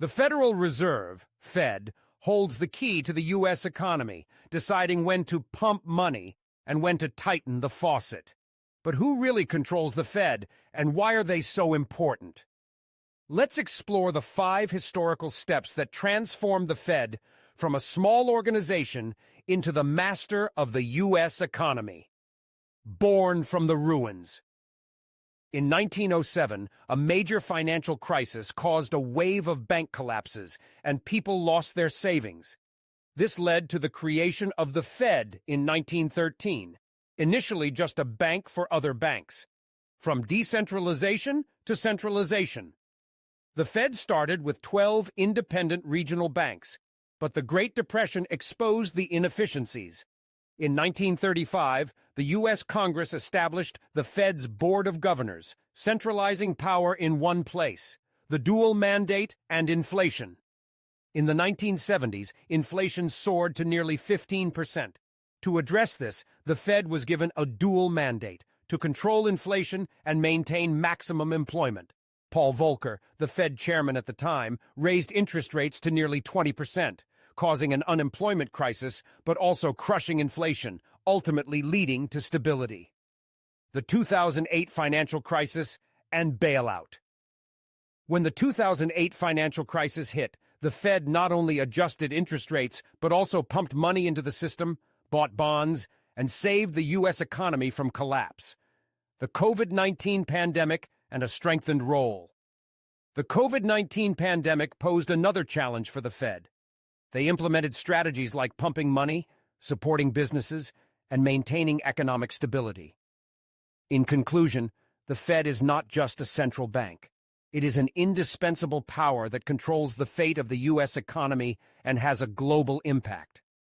The Federal Reserve, Fed, holds the key to the U.S. economy, deciding when to pump money and when to tighten the faucet. But who really controls the Fed, and why are they so important? Let's explore the 5 historical steps that transformed the Fed from a small organization into the master of the U.S. economy. Born from the ruins. In 1907, a major financial crisis caused a wave of bank collapses, and people lost their savings. This led to the creation of the Fed in 1913, initially just a bank for other banks. From decentralization to centralization. The Fed started with 12 independent regional banks, but the Great Depression exposed the inefficiencies. In 1935, the U.S. Congress established the Fed's Board of Governors, centralizing power in one place, the dual mandate and inflation. In the 1970s, inflation soared to nearly 15%. To address this, the Fed was given a dual mandate to control inflation and maintain maximum employment. Paul Volcker, the Fed chairman at the time, raised interest rates to nearly 20%. Causing an unemployment crisis, but also crushing inflation, ultimately leading to stability. The 2008 financial crisis and bailout. When the 2008 financial crisis hit, the Fed not only adjusted interest rates, but also pumped money into the system, bought bonds, and saved the U.S. economy from collapse. The COVID-19 pandemic and a strengthened role. The COVID-19 pandemic posed another challenge for the Fed. They implemented strategies like pumping money, supporting businesses, and maintaining economic stability. In conclusion, the Fed is not just a central bank. It is an indispensable power that controls the fate of the U.S. economy and has a global impact.